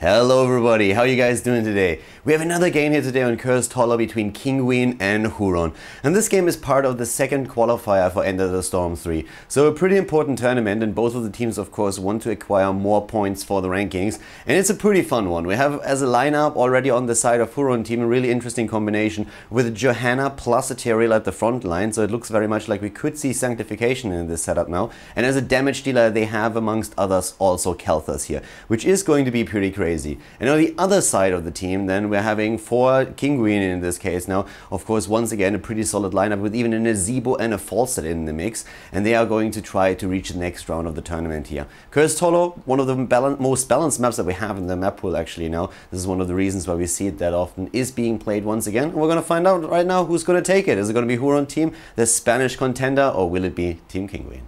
Hello everybody, how are you guys doing today? We have another game here today on Khaldor between Kinguin and Huron. And this game is part of the second qualifier for Enter the Storm 3. So a pretty important tournament, and both of the teams of course want to acquire more points for the rankings. And it's a pretty fun one. We have as a lineup already on the side of Huron team a really interesting combination with Johanna plus a Terriel at the front line. So it looks very much like we could see Sanctification in this setup now. And as a damage dealer they have amongst others also Khaldor here, which is going to be pretty crazy. And on the other side of the team then we're having for Kinguin in this case now, of course once again a pretty solid lineup with even a Nazebo and a Falset in the mix, and they are going to try to reach the next round of the tournament here. Khaldor, one of the most balanced maps that we have in the map pool actually now. This is one of the reasons why we see it that often, is being played once again. And we're going to find out right now who's going to take it. Is it going to be Huron team, the Spanish contender, or will it be Team Kinguin?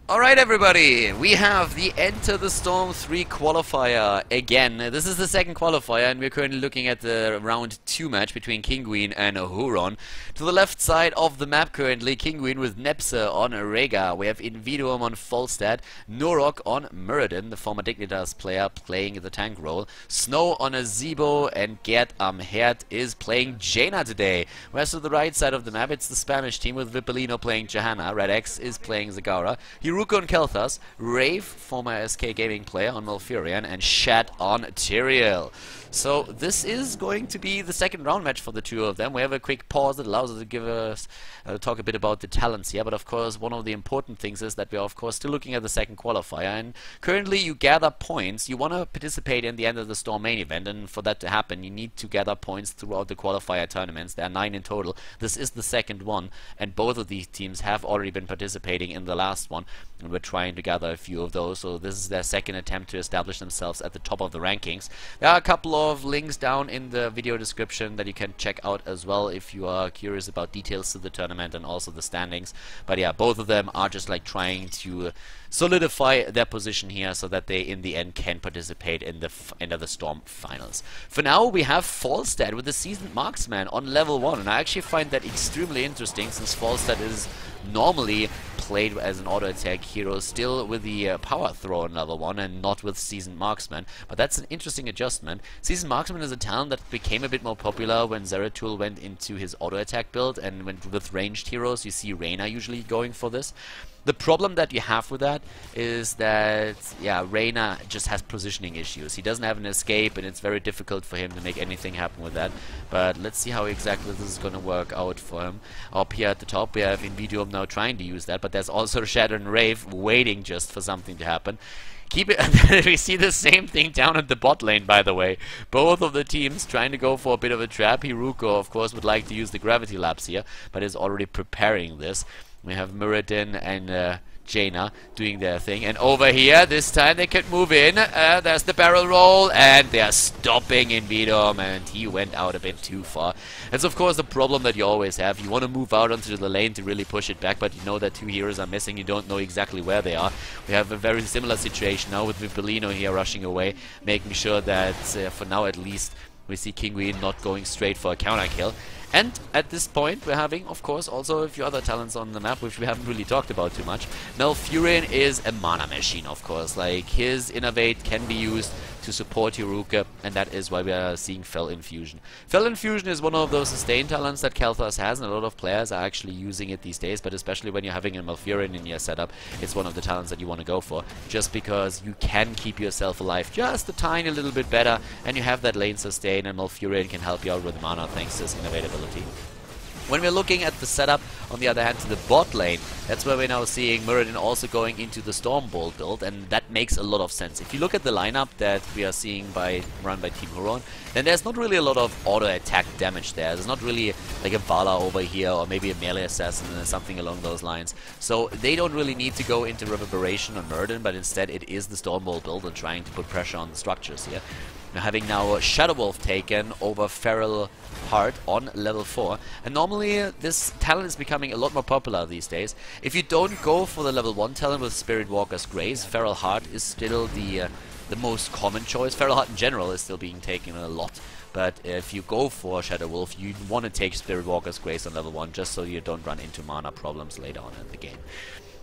Alright everybody, we have the Enter the Storm 3 qualifier again. This is the second qualifier and we're currently looking at the round 2 match between Kinguin and Huron. To the left side of the map currently, Kinguin with Nepse on Rega. We have Invidium on Falstad, Norok on Muradin, the former Dignitas player playing the tank role, Snow on Nazebo, and Gerd am Herd is playing Jaina today. Whereas to the right side of the map it's the Spanish team with Vippolino playing Johanna, Red X is playing Zagara, Ruko on Khaldor, Rave, former SK Gaming player on Malfurion, and Shat on Terriel. So this is going to be the second round match for the two of them. We have a quick pause that allows us to give us talk a bit about the talents here, but of course one of the important things is that we are of course still looking at the second qualifier, and currently you gather points. You want to participate in the End of the Storm main event, and for that to happen you need to gather points throughout the qualifier tournaments. There are 9 in total. This is the second one, and both of these teams have already been participating in the last one, and we're trying to gather a few of those, so this is their second attempt to establish themselves at the top of the rankings. There are a couple of links down in the video description that you can check out as well if you are curious about details to the tournament and also the standings. But yeah, both of them are just like trying to solidify their position here so that they in the end can participate in the End of the Storm finals. For now we have Falstad with the Seasoned Marksman on level 1, and I actually find that extremely interesting since Falstad is normally played as an auto attack hero, still with the power throw on level 1 and not with Seasoned Marksman. But that's an interesting adjustment. Seasoned Marksman is a talent that became a bit more popular when Zeratul went into his auto attack build and went with ranged heroes. You see Reyna usually going for this. The problem that you have with that is that, yeah, Reyna just has positioning issues. He doesn't have an escape, and it's very difficult for him to make anything happen with that. But let's see how exactly this is going to work out for him. Up here at the top, we have Invidium now trying to use that, but there's also Shadow and Rave waiting just for something to happen. Keep it. We see the same thing down at the bot lane, by the way. Both of the teams trying to go for a bit of a trap. Hiruko, of course, would like to use the gravity labs here, but is already preparing this. We have Muradin and Jaina doing their thing, and over here this time they can move in. There's the barrel roll, and they're stopping Invidium, and he went out a bit too far. That's of course the problem that you always have. You want to move out onto the lane to really push it back, but you know that 2 heroes are missing. You don't know exactly where they are. We have a very similar situation now with Vippolino here rushing away, making sure that for now at least we see Kinguin not going straight for a counter kill. And at this point we're having, of course, also a few other talents on the map which we haven't really talked about too much. Malfurion is a mana machine, of course. Like, his Innovate can be used to support Hiruka, and that is why we are seeing Fell Infusion. Fell Infusion is one of those sustain talents that Khaldor has, and a lot of players are actually using it these days, but especially when you're having a Malfurion in your setup, it's one of the talents that you want to go for, just because you can keep yourself alive just a tiny little bit better, and you have that lane sustain, and Malfurion can help you out with mana thanks to his Innovate ability. When we're looking at the setup, on the other hand, to the bot lane, that's where we're now seeing Muradin also going into the Stormbolt build, and that makes a lot of sense. If you look at the lineup that we are seeing run by Team Huron, then there's not really a lot of auto-attack damage there. There's not really like a Vala over here, or maybe a melee assassin or something along those lines. So they don't really need to go into Reverberation on Muradin, but instead it is the Stormbolt build and trying to put pressure on the structures here. We're having now Shadow Wolf taken over Feral Heart on level 4, and normally this talent is becoming a lot more popular these days. If you don't go for the level 1 talent with Spirit Walker's Grace, Feral Heart is still the most common choice. Feral Heart in general is still being taken a lot, but if you go for Shadow Wolf, you want to take Spirit Walker's Grace on level 1 just so you don't run into mana problems later on in the game.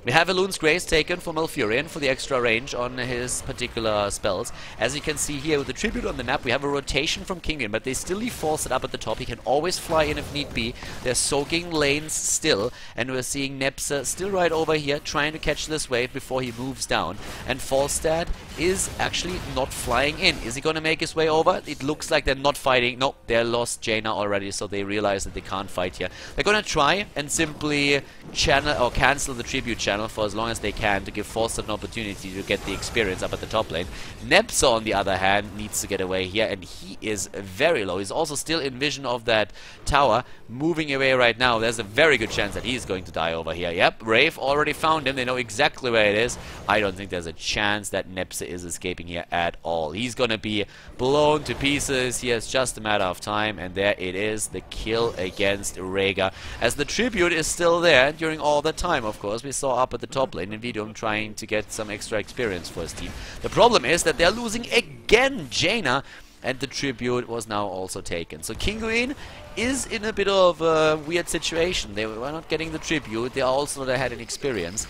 We have Elun's Grace taken for Malfurion for the extra range on his particular spells. As you can see here with the Tribute on the map, we have a rotation from Kinguin, but they still leave Falstad up at the top. He can always fly in if need be. They're soaking lanes still, and we're seeing Nepsa still right over here trying to catch this wave before he moves down. And Falstad is actually not flying in. Is he going to make his way over? It looks like they're not fighting. Nope, they lost Jaina already, so they realize that they can't fight here. They're going to try and simply channel or cancel the Tribute channel for as long as they can to give Falstad an opportunity to get the experience up at the top lane. Nepsa, on the other hand, needs to get away here, and he is very low. He's also still in vision of that tower, moving away right now. There's a very good chance that he's going to die over here. Yep, Wraith already found him. They know exactly where it is. I don't think there's a chance that Nepsa is escaping here at all. He's going to be blown to pieces. He has just a matter of time, and there it is, the kill against Rhaegar. As the Tribute is still there during all the time, of course. We saw up at the top lane Invidium trying to get some extra experience for his team. The problem is that they're losing again Jaina, and the Tribute was now also taken. So Kinguin is in a bit of a weird situation. They were not getting the Tribute. They also had an experience.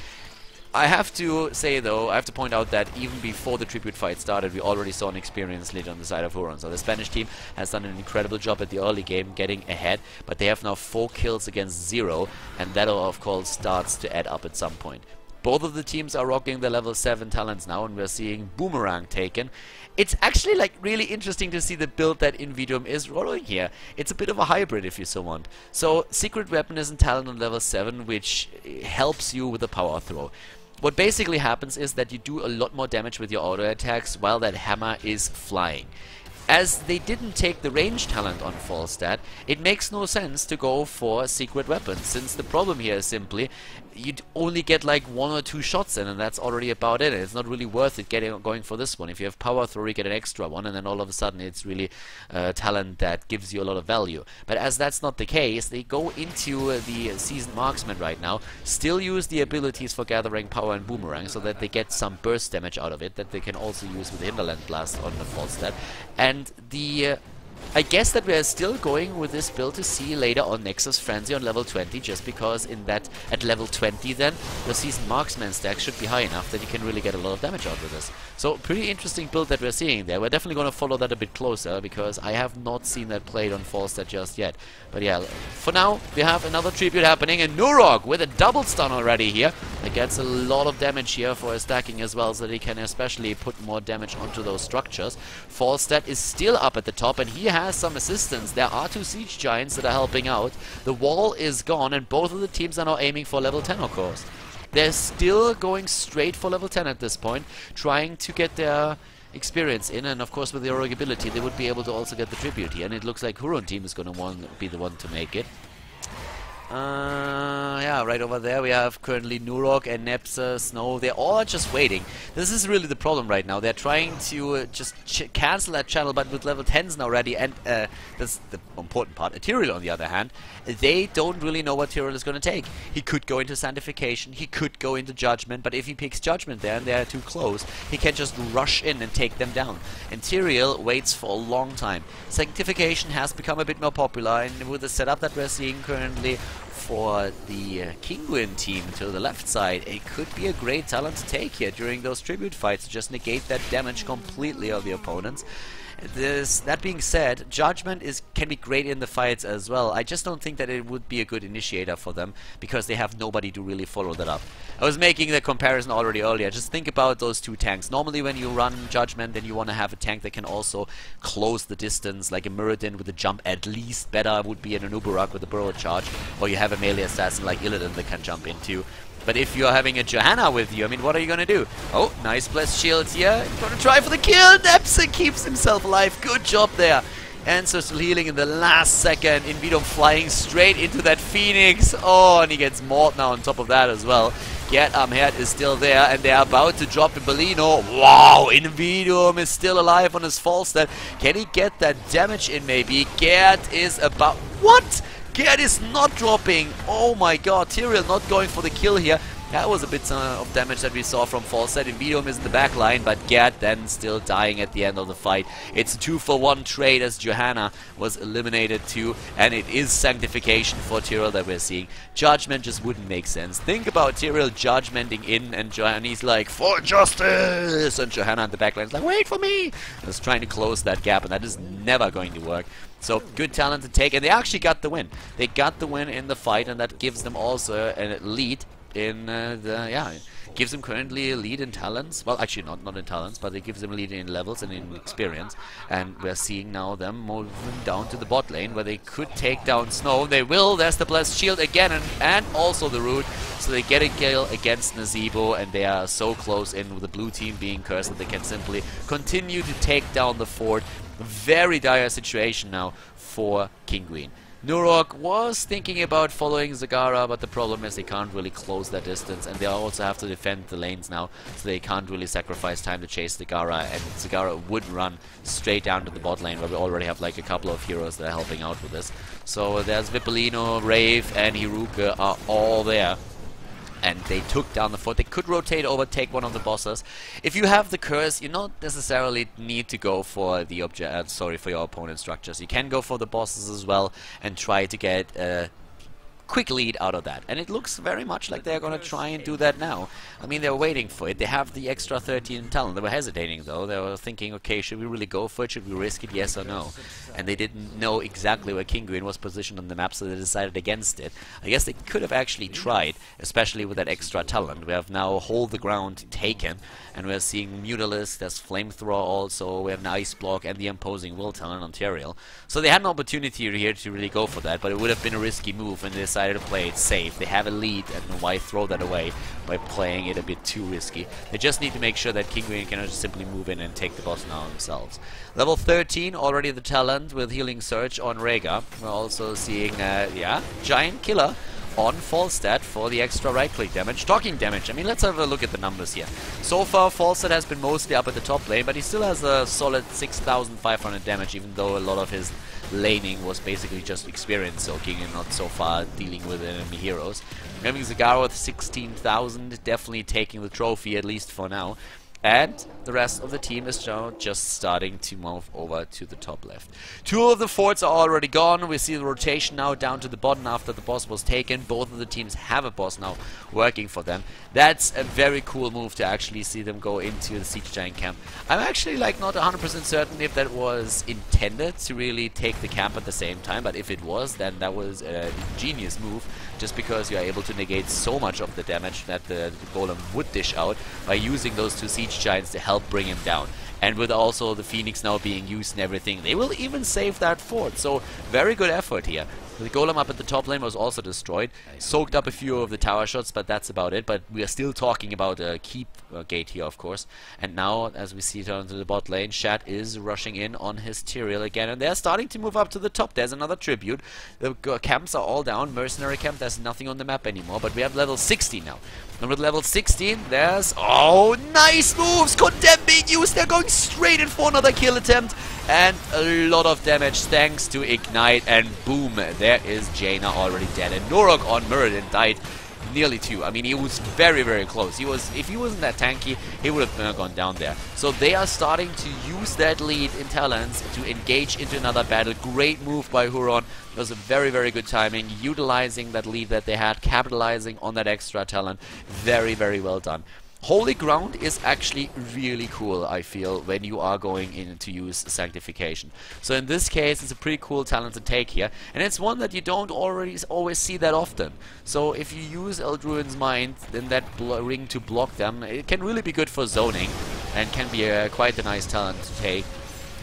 I have to say, though, I have to point out that even before the Tribute fight started, we already saw an experienced lead on the side of Huron. So the Spanish team has done an incredible job at the early game getting ahead, but they have now 4 kills against 0, and that, of course, starts to add up at some point. Both of the teams are rocking their level 7 talents now, and we're seeing Boomerang taken. It's actually like really interesting to see the build that Invidium is rolling here. It's a bit of a hybrid if you so want. So Secret Weapon is a talent on level 7, which helps you with the power throw. What basically happens is that you do a lot more damage with your auto attacks while that hammer is flying. As they didn't take the range talent on Falstad, it makes no sense to go for Secret Weapon, since the problem here is simply you'd only get like 1 or 2 shots in, and that's already about it. It's not really worth it going for this one. If you have power throw, you get an extra one, and then all of a sudden it's really talent that gives you a lot of value. But as that's not the case, they go into the Seasoned Marksman right now, still use the abilities for gathering power and Boomerang, so that they get some burst damage out of it that they can also use with the Hinterland Blast on the Falstad. And the I guess that we are still going with this build to see later on Nexus Frenzy on level 20, just because in that at level 20 then the Seasoned Marksman stack should be high enough that you can really get a lot of damage out of this. So pretty interesting build that we're seeing there. We're definitely going to follow that a bit closer, because I have not seen that played on Falstad just yet. But yeah, for now we have another Tribute happening, and Nurog with a double stun already here. That gets a lot of damage here for his stacking as well, so that he can especially put more damage onto those structures. Falstad is still up at the top, and he has some assistance. There are 2 Siege Giants that are helping out. The wall is gone, and both of the teams are now aiming for level 10, of course. They're still going straight for level 10 at this point, trying to get their experience in, and of course with the heroic ability they would be able to also get the Tribute here, and it looks like Huron team is going to be the one to make it. Yeah, right over there we have currently Nurog and Nepsa, Snow. They're all just waiting. This is really the problem right now. They're trying to just cancel that channel, but with level 10s now ready, and that's the important part. Tyrael, on the other hand, they don't really know what Tyrael is going to take. He could go into Sanctification, he could go into Judgment, but if he picks Judgment there and they're too close, he can just rush in and take them down. And Tyrael waits for a long time. Sanctification has become a bit more popular, and with the setup that we're seeing currently for the Kinguin team to the left side, it could be a great talent to take here during those Tribute fights to just negate that damage completely of the opponents. That being said, Judgment can be great in the fights as well. I just don't think that it would be a good initiator for them, because they have nobody to really follow that up. I was making the comparison already earlier. Just think about those 2 tanks. Normally when you run Judgment, then you want to have a tank that can also close the distance, like a Muradin with a jump. At least better would be an Anubarak with a burrow charge, or you have a melee assassin like Illidan that can jump into. But if you're having a Johanna with you, I mean, what are you going to do? Oh, nice blessed shields here. Going to try for the kill. Nepsa keeps himself alive. Good job there. And so still healing in the last second. Invidium flying straight into that Phoenix. Oh, and he gets mauled now on top of that as well. Get Amherd is still there, and they're about to drop the Bellino. Wow, Invidium is still alive on his Falstad. Can he get that damage in maybe? Gerd is about... What? Gerd is not dropping. Oh my god, Tyrael not going for the kill here. That was a bit of damage that we saw from Falset. Invidium is in the back line, but Gerd then still dying at the end of the fight. It's a 2-for-1 trade as Johanna was eliminated too, and it is Sanctification for Tyrell that we're seeing. Judgment just wouldn't make sense. Think about Tyrell judgmenting in, and Johanna's like, for justice! And Johanna in the back line is like, wait for me! Just trying to close that gap, and that is never going to work. So, good talent to take, and they actually got the win. They got the win in the fight, and that gives them also a lead in gives them currently a lead in talents. Well, actually not in talents, but it gives them a lead in levels and in experience. And we're seeing now them moving down to the bot lane where they could take down Snow. They will. There's the Blessed Shield again, and also the Root. So they get a kill against Nazeebo, and they are so close in with the blue team being cursed that they can simply continue to take down the fort. Very dire situation now for Kinguin. Nurok was thinking about following Zagara, but the problem is they can't really close that distance, and they also have to defend the lanes now, so they can't really sacrifice time to chase Zagara, and Zagara would run straight down to the bot lane, where we already have like a couple of heroes that are helping out with this. So there's Vipolino, Rave, and Hiruka are all there. And they took down the fort. They could rotate over, take one of the bosses. If you have the curse, you don't necessarily need to go for the for your opponent's structures. You can go for the bosses as well and try to get a quick lead out of that. And it looks very much like they're going to try and do that now. I mean, they're waiting for it. They have the extra 13 talent. They were hesitating though. They were thinking, okay, should we really go for it? Should we risk it? Yes or no? And they didn't know exactly where Kinguin was positioned on the map, so they decided against it. I guess they could have actually tried, especially with that extra talent. We have now Hold the Ground taken, and we're seeing Mutalisk, there's Flamethrower also, we have an Ice Block and the Imposing Will talent on Tyrael. So they had an opportunity here to really go for that, but it would have been a risky move, and they decided to play it safe. They have a lead, and why throw that away by playing it a bit too risky? They just need to make sure that Kinguin can just simply move in and take the boss now themselves. Level 13, already the talent with Healing Surge on Rhaegar. We're also seeing, Giant Killer on Falstad for the extra right-click damage. Talking damage, I mean, let's have a look at the numbers here. So far, Falstad has been mostly up at the top lane, but he still has a solid 6,500 damage, even though a lot of his laning was basically just experience soaking and not so far dealing with enemy heroes. Having Zagara with 16,000, definitely taking the trophy, at least for now. And the rest of the team is now just starting to move over to the top left. Two of the forts are already gone. We see the rotation now down to the bottom after the boss was taken. Both of the teams have a boss now working for them. That's a very cool move to actually see them go into the Siege Giant camp. I'm actually like not 100% certain if that was intended to really take the camp at the same time, but if it was, then that was a genius move, just because you are able to negate so much of the damage that the golem would dish out by using those two Siege Giants to help bring him down. And with also the Phoenix now being used and everything, they will even save that fort. So very good effort here. The golem up at the top lane was also destroyed. Soaked up a few of the tower shots, but that's about it. But we are still talking about a keep gate here, of course. And now, as we see down to the bot lane, Shat is rushing in on his Tyrael again. And they're starting to move up to the top. There's another tribute. The camps are all down. Mercenary camp, there's nothing on the map anymore. But we have level 60 now. And with level 16, there's... Oh, nice moves! Condemn being used. They're going straight in for another kill attempt. And a lot of damage thanks to Ignite. And boom, there is Jaina already dead. And Nurok on Muradin died nearly too. I mean, he was very, very close. He was, if he wasn't that tanky, he would have gone down there. So they are starting to use that lead in talents to engage into another battle. Great move by Huron. It was a very, very good timing, utilizing that lead that they had, capitalizing on that extra talent. Very, very well done. Holy Ground is actually really cool, I feel, when you are going in to use Sanctification. So in this case, it's a pretty cool talent to take here, and it's one that you don't always see that often. So if you use Eldruin's Mind, then that ring to block them, it can really be good for zoning, and can be quite a nice talent to take.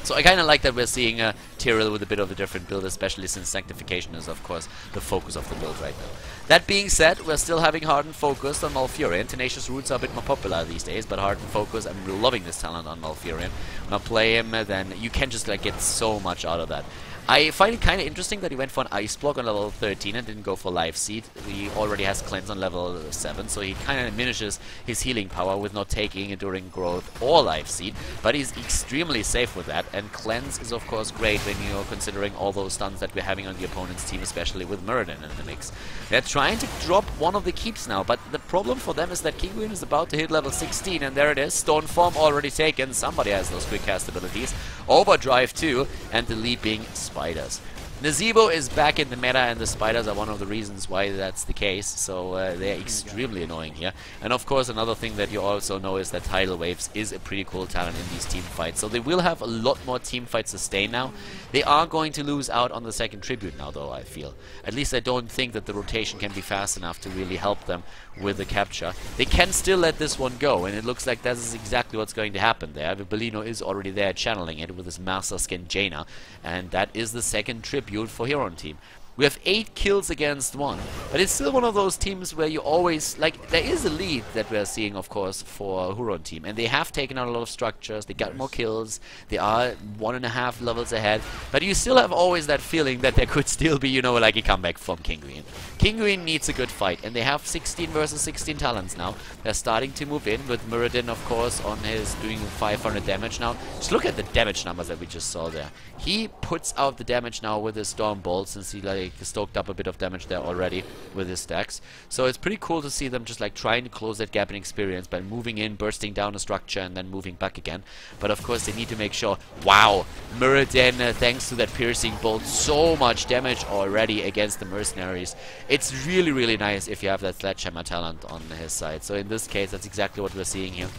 So I kind of like that we're seeing Tyrael with a bit of a different build, especially since Sanctification is, of course, the focus of the build right now. That being said, we're still having Hardened Focus on Malfurion. Tenacious Roots are a bit more popular these days, but Hardened Focus, I'm loving this talent on Malfurion. When I play him, then you can just like get so much out of that. I find it kind of interesting that he went for an Ice Block on level 13 and didn't go for Life Seed. He already has Cleanse on level 7, so he kind of diminishes his healing power with not taking Enduring Growth or Life Seed, but he's extremely safe with that, and Cleanse is of course great when you're considering all those stuns that we're having on the opponent's team, especially with Muradin in the mix. They're trying to drop one of the keeps now, but the problem for them is that Kinguin is about to hit level 16, and there it is, Stone Form already taken, somebody has those quick cast abilities, Overdrive too, and the Leaping Spiders. Nazebo is back in the meta, and the spiders are one of the reasons why that's the case, so they're extremely annoying here. And of course another thing that you also know is that Tidal Waves is a pretty cool talent in these team fights, so they will have a lot more team fights sustain now. They are going to lose out on the second tribute now though, I feel. At least I don't think that the rotation can be fast enough to really help them with the capture. They can still let this one go, and it looks like that is exactly what's going to happen there. Vibellino is already there channeling it with his Master Skin Jaina, and that is the second tribute for Huron team. We have 8 kills against 1, but it's still one of those teams where you always, like, there is a lead that we're seeing, of course, for Huron team, and they have taken out a lot of structures, they got more kills, they are 1.5 levels ahead, but you still have always that feeling that there could still be, you know, like a comeback from Kinguin. Kinguin needs a good fight, and they have 16 versus 16 talents now. They're starting to move in with Muradin, of course, on his doing 500 damage now. Just look at the damage numbers that we just saw there. He puts out the damage now with his Storm Bolt, since he like stoked up a bit of damage there already with his stacks. So it's pretty cool to see them just like trying to close that gap in experience by moving in, bursting down a structure, and then moving back again. But of course they need to make sure. Wow, Muradin, thanks to that piercing bolt, so much damage already against the mercenaries. It's really, really nice if you have that sledgehammer talent on his side. So in this case, that's exactly what we're seeing here.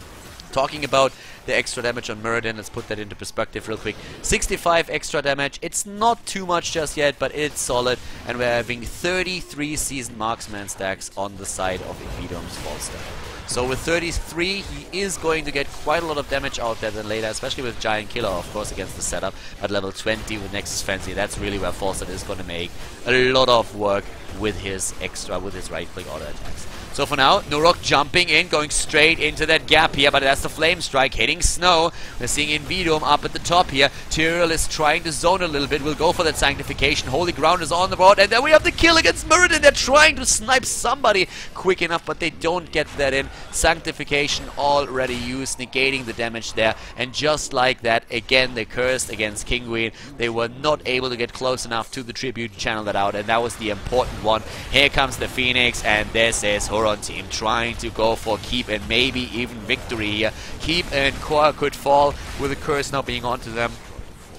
Talking about the extra damage on Muradin, let's put that into perspective real quick. 65 extra damage. It's not too much just yet, but it's solid. And we're having 33 seasoned marksman stacks on the side of Invidom's Falster. So with 33, he is going to get quite a lot of damage out there then later, especially with Giant Killer, of course, against the setup. At level 20 with Nexus Frenzy, that's really where Falster is going to make a lot of work with his extra, with his right-click auto attacks. So for now, Nurok jumping in, going straight into that gap here, but that's the Flame Strike hitting Snow. We're seeing Invidom up at the top here. Tyrael is trying to zone a little bit. We'll go for that Sanctification. Holy Ground is on the board, and then we have the kill against Muradin. They're trying to snipe somebody quick enough, but they don't get that in. Sanctification already used, negating the damage there, and just like that, again, they cursed against Kinguin. They were not able to get close enough to the tribute to channel that out, and that was the important one. Here comes the Phoenix, and this is Huron team trying to go for keep and maybe even victory here. Keep and Core could fall with the curse now being onto them,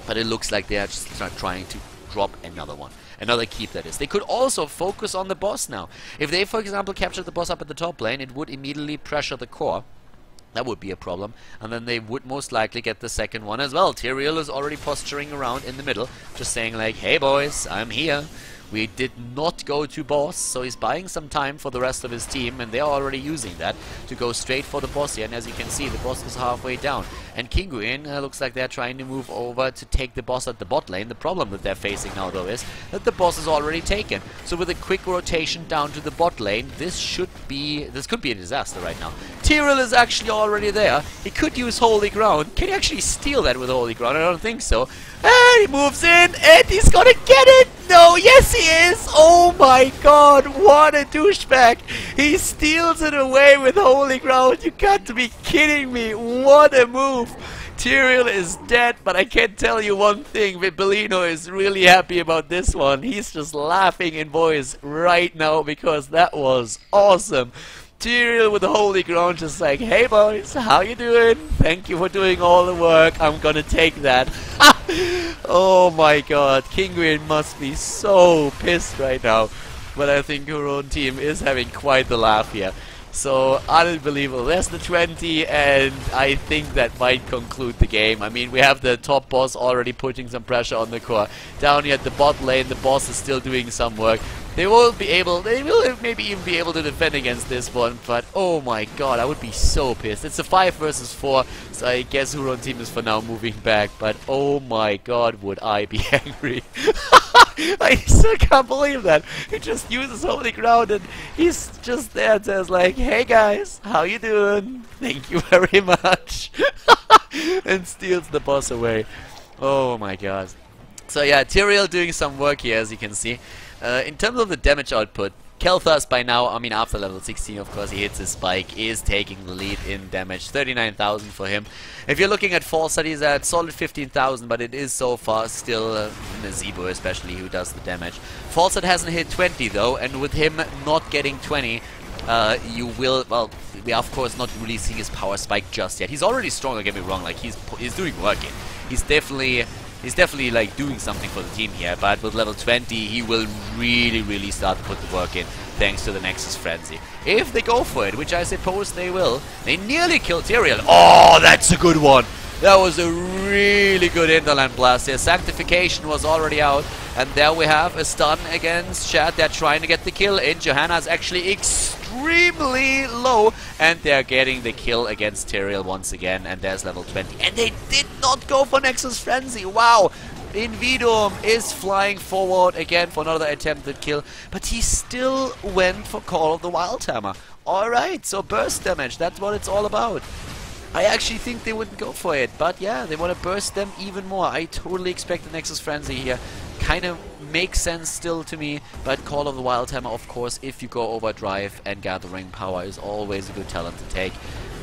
but it looks like they are just trying to drop another one. Another keep, that is. They could also focus on the boss now. If they, for example, capture the boss up at the top lane, it would immediately pressure the core. That would be a problem, and then they would most likely get the second one as well. Tyrael is already posturing around in the middle, just saying like, hey boys, I'm here. We did not go to boss, so he's buying some time for the rest of his team, and they're already using that to go straight for the boss here. And as you can see, the boss is halfway down. And Kinguin looks like they're trying to move over to take the boss at the bot lane. The problem that they're facing now, though, is that the boss is already taken. So with a quick rotation down to the bot lane, this could be a disaster right now. Tyrael is actually already there. He could use Holy Ground. Can he actually steal that with Holy Ground? I don't think so. And he moves in, and he's gonna get it! No, yes he is! Oh my god, what a douchebag! He steals it away with Holy Ground. You got to be kidding me! What a move! Tyrael is dead, but I can tell you one thing, Vibellino is really happy about this one. He's just laughing in voice right now because that was awesome. Tyrael with the Holy Ground just like, hey boys, how you doing? Thank you for doing all the work. I'm gonna take that. Oh my god, Kinguin must be so pissed right now. But I think your own team is having quite the laugh here. So, unbelievable. There's the 20, and I think that might conclude the game. I mean, we have the top boss already putting some pressure on the core. Down here at the bot lane, the boss is still doing some work. They will maybe even be able to defend against this one, but oh my god, I would be so pissed. It's a 5 versus 4, so I guess Huron team is for now moving back, but oh my god, would I be angry. I still can't believe that. He just uses Holy Ground and he's just there and says like, hey guys, how you doing? Thank you very much. And steals the boss away. Oh my god. So yeah, Tyrael doing some work here, as you can see. In terms of the damage output, Khaldor by now, I mean after level 16 of course he hits his spike, is taking the lead in damage. 39,000 for him. If you're looking at Falstad, he's at solid 15,000, but it is so far still Nazebo especially who does the damage. Falstad hasn't hit 20 though, and with him not getting 20, you will, well, we are of course not really seeing his power spike just yet. He's already strong, don't get me wrong, like he's doing work in. He's definitely like doing something for the team here, but with level 20 he will really start to put the work in thanks to the Nexus Frenzy. If they go for it, which I suppose they will, they nearly killed Tyrael. Oh, that's a good one! That was a really good Interland Blast here. Sanctification was already out, and there we have a stun against Shad. They're trying to get the kill in. Johanna's actually extremely low, and they're getting the kill against Tyrael once again, and there's level 20. And they did not go for Nexus Frenzy. Wow! Invidum is flying forward again for another attempted kill, but he still went for Call of the Wildhammer. Alright, so burst damage, that's what it's all about. I actually think they wouldn't go for it, but yeah, they want to burst them even more. I totally expect the Nexus Frenzy here. Kind of makes sense still to me, but Call of the Wildhammer, of course, if you go overdrive and gathering power, is always a good talent to take.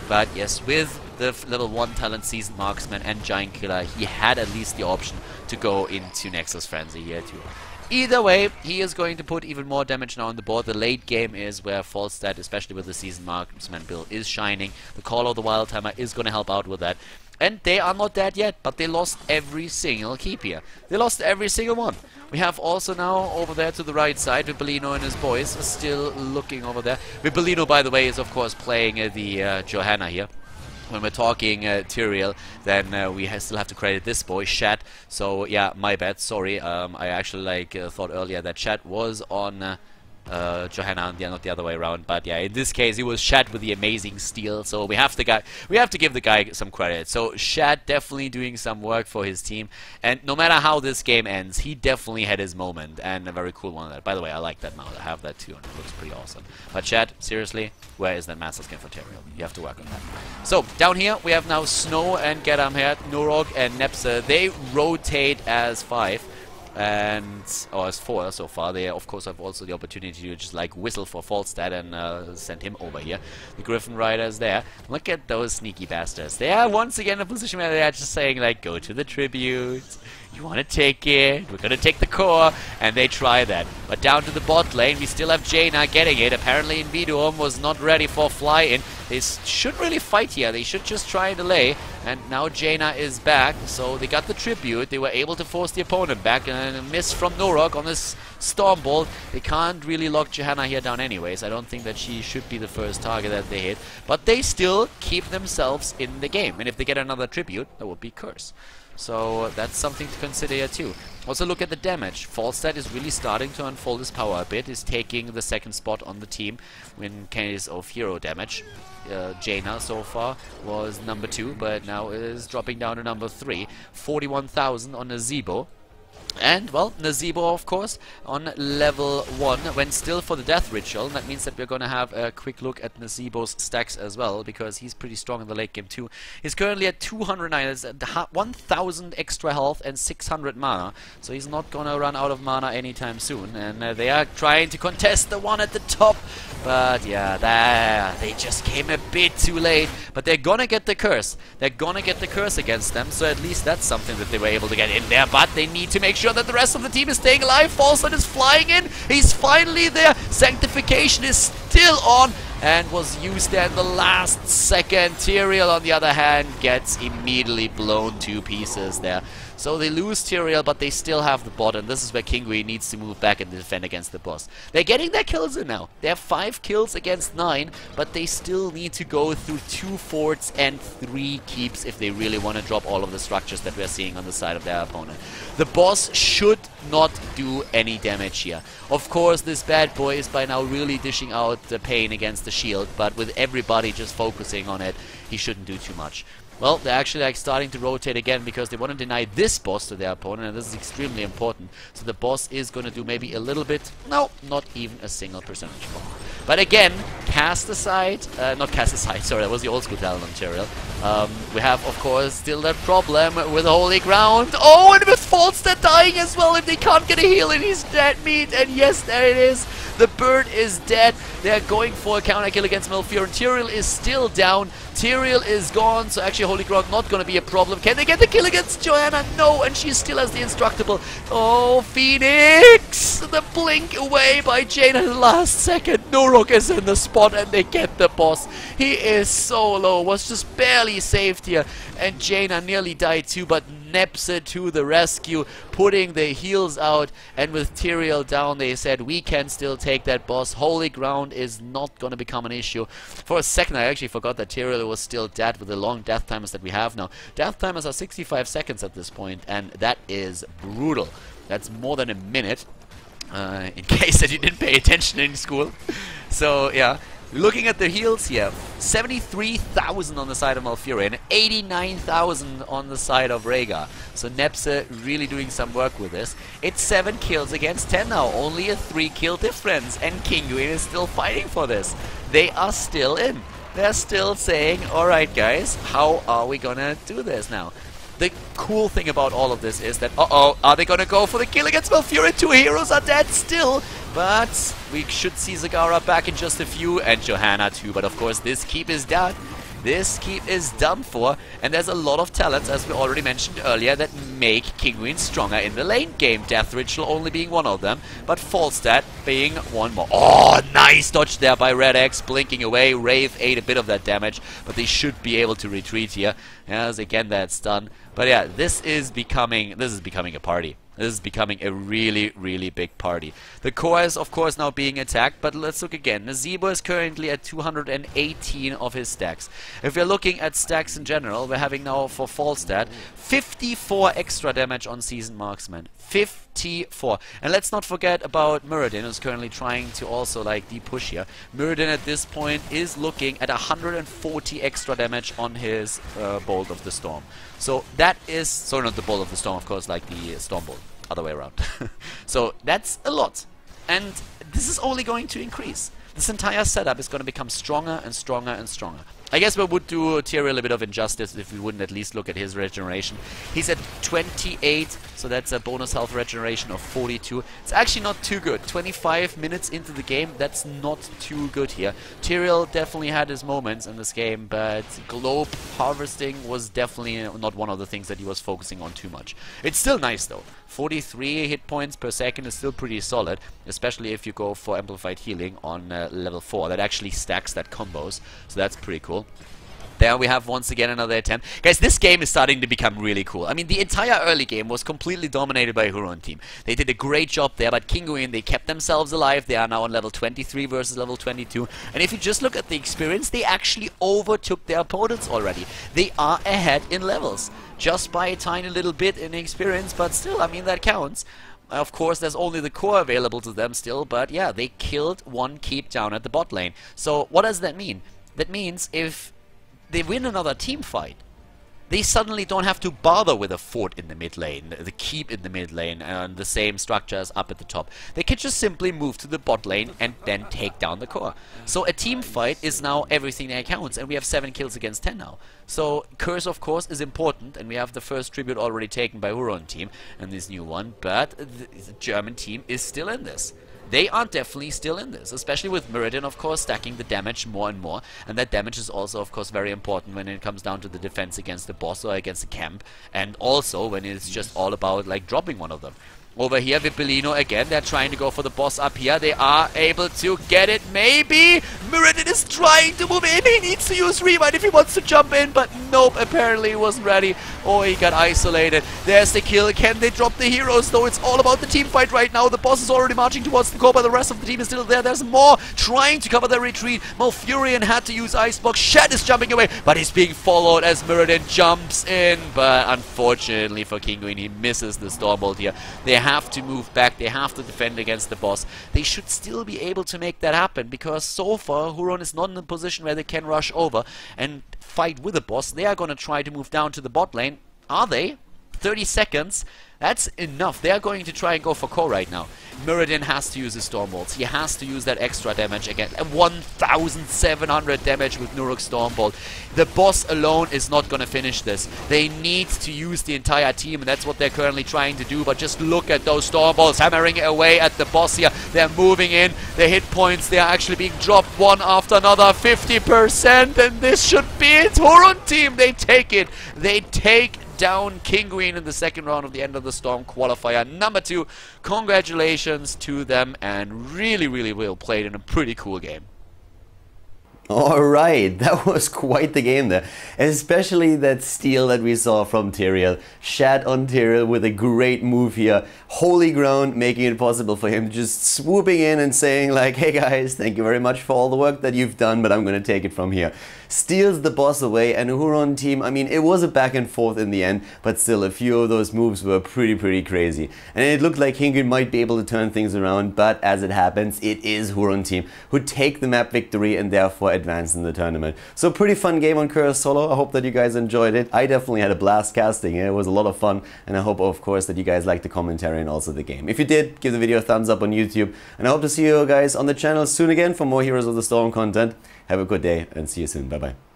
But yes, with the level 1 talent, Seasoned Marksman and Giant Killer, he had at least the option to go into Nexus Frenzy here too. Either way, he is going to put even more damage now on the board. The late game is where Falstad, especially with the Seasoned Marksman build, is shining. The Call of the Wildhammer is going to help out with that. And they are not dead yet, but they lost every single keep here. They lost every single one. We have also now over there to the right side, Vippolino and his boys are still looking over there. Vippolino, by the way, is of course playing the Johanna here. When we're talking Tyrael, then we still have to credit this boy, Shad. So yeah, my bad, sorry. I actually thought earlier that Shad was on Johanna, yeah, not the other way around. But yeah, in this case, he was Shad with the amazing steal. So we have to give the guy some credit. So Shad definitely doing some work for his team. And no matter how this game ends, he definitely had his moment, and a very cool one. By the way, I like that mount. I have that too, and it looks pretty awesome. But Shad, seriously, where is that master skin for Tyrael? You have to work on that. So down here we have now Snow and Gedam here, Norog and Nepse. They rotate as 5. Or as 4 so far. They of course have also the opportunity to just like whistle for Falstad and send him over here. The Griffin Rider is there. Look at those sneaky bastards. They are once again in a position where they are just saying like, go to the tribute. You want to take it? We're going to take the core. And they try that. But down to the bot lane, we still have Jaina getting it. Apparently Invidum was not ready for fly-in. They shouldn't really fight here. They should just try and delay. And now Jaina is back. So they got the tribute. They were able to force the opponent back. And a miss from Norog on this Storm Bolt. They can't really lock Johanna here down anyways. I don't think that she should be the first target that they hit. But they still keep themselves in the game. And if they get another tribute, that would be Curse. So that's something to consider here too. Also look at the damage. Falstad is really starting to unfold his power a bit. Is taking the 2nd spot on the team in case of hero damage. Jaina so far was number 2, but now is dropping down to number 3. 41,000 on Nazebo. And, well, Nazebo, of course, on level 1, went still for the Death Ritual. That means that we're going to have a quick look at Nazebo's stacks as well, because he's pretty strong in the late game too. He's currently at 209, that's 1,000 extra health and 600 mana. So he's not going to run out of mana anytime soon. And they are trying to contest the one at the top. But, yeah, they just came a bit too late. But they're going to get the curse. They're going to get the curse against them. So at least that's something that they were able to get in there. But they need to make sure that the rest of the team is staying alive. Falstad is flying in. He's finally there. Sanctification is still on and was used there in the last second. Tyrael, on the other hand, gets immediately blown to pieces there. So they lose Tyrael, but they still have the bot, and this is where Kinguin needs to move back and defend against the boss. They're getting their kills in now. They have 5 kills against 9, but they still need to go through 2 forts and 3 keeps if they really want to drop all of the structures that we're seeing on the side of their opponent. The boss should not do any damage here. Of course, this bad boy is by now really dishing out the pain against the shield, but with everybody just focusing on it, he shouldn't do too much. Well, they're actually starting to rotate again because they want to deny this boss to their opponent, and this is extremely important. So the boss is going to do maybe a little bit, no, not even a single percentage point. But again, cast aside, not cast aside, sorry, that was the old school talent on Tyrael. We have, of course, still that problem with Holy Ground. Oh, and with Falstad dying as well. If they can't get a heal, and he's dead meat. And yes, there it is. The bird is dead. They're going for a counter kill against Malfurion. Tyrael is still down. Tyrael is gone, so actually Holy Ground not going to be a problem. Can they get the kill against Johanna? No, and she still has the Instructable. Oh, Phoenix! The blink away by Jane at the last second. Nurok is in the spot, and they get the boss. He is so low, was just barely saved here. And Jaina nearly died too, but Nepse to the rescue, putting the heals out, and with Tyrael down, they said, we can still take that boss. Holy Ground is not going to become an issue. For a second, I actually forgot that Tyrael was still dead with the long death timers that we have now. Death timers are 65 seconds at this point, and that is brutal. That's more than a minute, in case that you didn't pay attention in school. So, yeah. Looking at the heals here, 73,000 on the side of Malfurion, 89,000 on the side of Rhaegar. So Nepse really doing some work with this. It's 7 kills against 10 now, only a 3 kill difference, and Kinguin is still fighting for this. They are still in. They're still saying, alright guys, how are we gonna do this now? The cool thing about all of this is that, are they gonna go for the kill against Malfurion? 2 heroes are dead still, but we should see Zagara back in just a few, and Johanna too, but of course this keep is done. This keep is done for, and there's a lot of talents, as we already mentioned earlier, that make Kinguin stronger in the lane game. Death Ritual only being one of them, but Falstad being one more. Oh, nice dodge there by Red X, blinking away. Wraith ate a bit of that damage, but they should be able to retreat here. As again, that's done. But yeah, this is becoming a party. This is becoming a really, really big party. The core is, of course, now being attacked, but let's look again. Nazebo is currently at 218 of his stacks. If we're looking at stacks in general, we're having now for Falstad 54 extra damage on Seasoned Marksman. 54. And let's not forget about Muradin, who's currently trying to also like de-push here. Muradin at this point is looking at 140 extra damage on his Bolt of the Storm. So that is, sorry, not the Bolt of the Storm, of course, like the Storm Bolt. Other way around. So that's a lot. And this is only going to increase. This entire setup is going to become stronger and stronger and stronger. I guess we would do Tyrael a bit of injustice if we wouldn't at least look at his regeneration. He's at 28, so that's a bonus health regeneration of 42. It's actually not too good. 25 minutes into the game, that's not too good here. Tyrael definitely had his moments in this game, but globe harvesting was definitely not one of the things that he was focusing on too much. It's still nice though. 43 hit points per second is still pretty solid, especially if you go for amplified healing on level 4. That actually stacks that combos, so that's pretty cool. There we have once again another attempt. Guys, this game is starting to become really cool. I mean, the entire early game was completely dominated by Huron team. They did a great job there, but Kinguin, they kept themselves alive. They are now on level 23 versus level 22. And if you just look at the experience, they actually overtook their opponents already. They are ahead in levels, just by a tiny little bit in experience, but still, I mean, that counts. Of course, there's only the core available to them still, but yeah, they killed one keep down at the bot lane. So what does that mean? That means if they win another team fight, they suddenly don't have to bother with a fort in the mid lane, the keep in the mid lane, and the same structure as up at the top. They can just simply move to the bot lane and then take down the core. So a team fight is now everything that counts, and we have 7 kills against 10 now. So Curse, of course, is important, and we have the first tribute already taken by Huron team and this new one, but the German team is still in this. They are definitely still in this, especially with Muradin, of course, stacking the damage more and more. And that damage is also, of course, very important when it comes down to the defense against the boss or against the camp. And also when it's just all about, like, dropping one of them. Over here, Vipellino again, they're trying to go for the boss up here. They are able to get it, maybe! Muradin is trying to move in, he needs to use Rewind if he wants to jump in, but nope, apparently he wasn't ready. Oh, he got isolated. There's the kill. Can they drop the heroes, though? It's all about the team fight right now. The boss is already marching towards the core, but the rest of the team is still there. There's more trying to cover their retreat. Malfurion had to use Icebox. Shed is jumping away, but he's being followed as Muradin jumps in, but unfortunately for Kinguin, he misses the Stormbolt here. They have to move back, they have to defend against the boss. They should still be able to make that happen, because so far Huron is not in a position where they can rush over and fight with the boss. They are going to try to move down to the bot lane. Are they? 30 seconds. That's enough. They're going to try and go for core right now. Muradin has to use his Storm Bolts. He has to use that extra damage again. 1,700 damage with Nuruk's Storm Bolt. The boss alone is not going to finish this. They need to use the entire team, and that's what they're currently trying to do. But just look at those Storm Bolts hammering away at the boss here. They're moving in. The hit points, they are actually being dropped one after another. 50%, and this should be it. Huron team, they take it. They take down Kinguin in the second round of the Enter the Storm Qualifier number 2. Congratulations to them, and really, really well played in a pretty cool game. Alright, that was quite the game there. Especially that steal that we saw from Tyrael. Shat on Tyrael with a great move here. Holy ground, making it possible for him just swooping in and saying like, hey guys, thank you very much for all the work that you've done, but I'm gonna take it from here. Steals the boss away, and Huron team, I mean, it was a back and forth in the end, but still a few of those moves were pretty crazy. And it looked like Kinguin might be able to turn things around, but as it happens, it is Huron team who take the map victory and therefore advance in the tournament. So pretty fun game on Cursed Hollow. I hope that you guys enjoyed it. I definitely had a blast casting it. It was a lot of fun, and I hope of course that you guys liked the commentary and also the game. If you did, give the video a thumbs up on YouTube, and I hope to see you guys on the channel soon again for more Heroes of the Storm content. Have a good day and see you soon. Bye bye.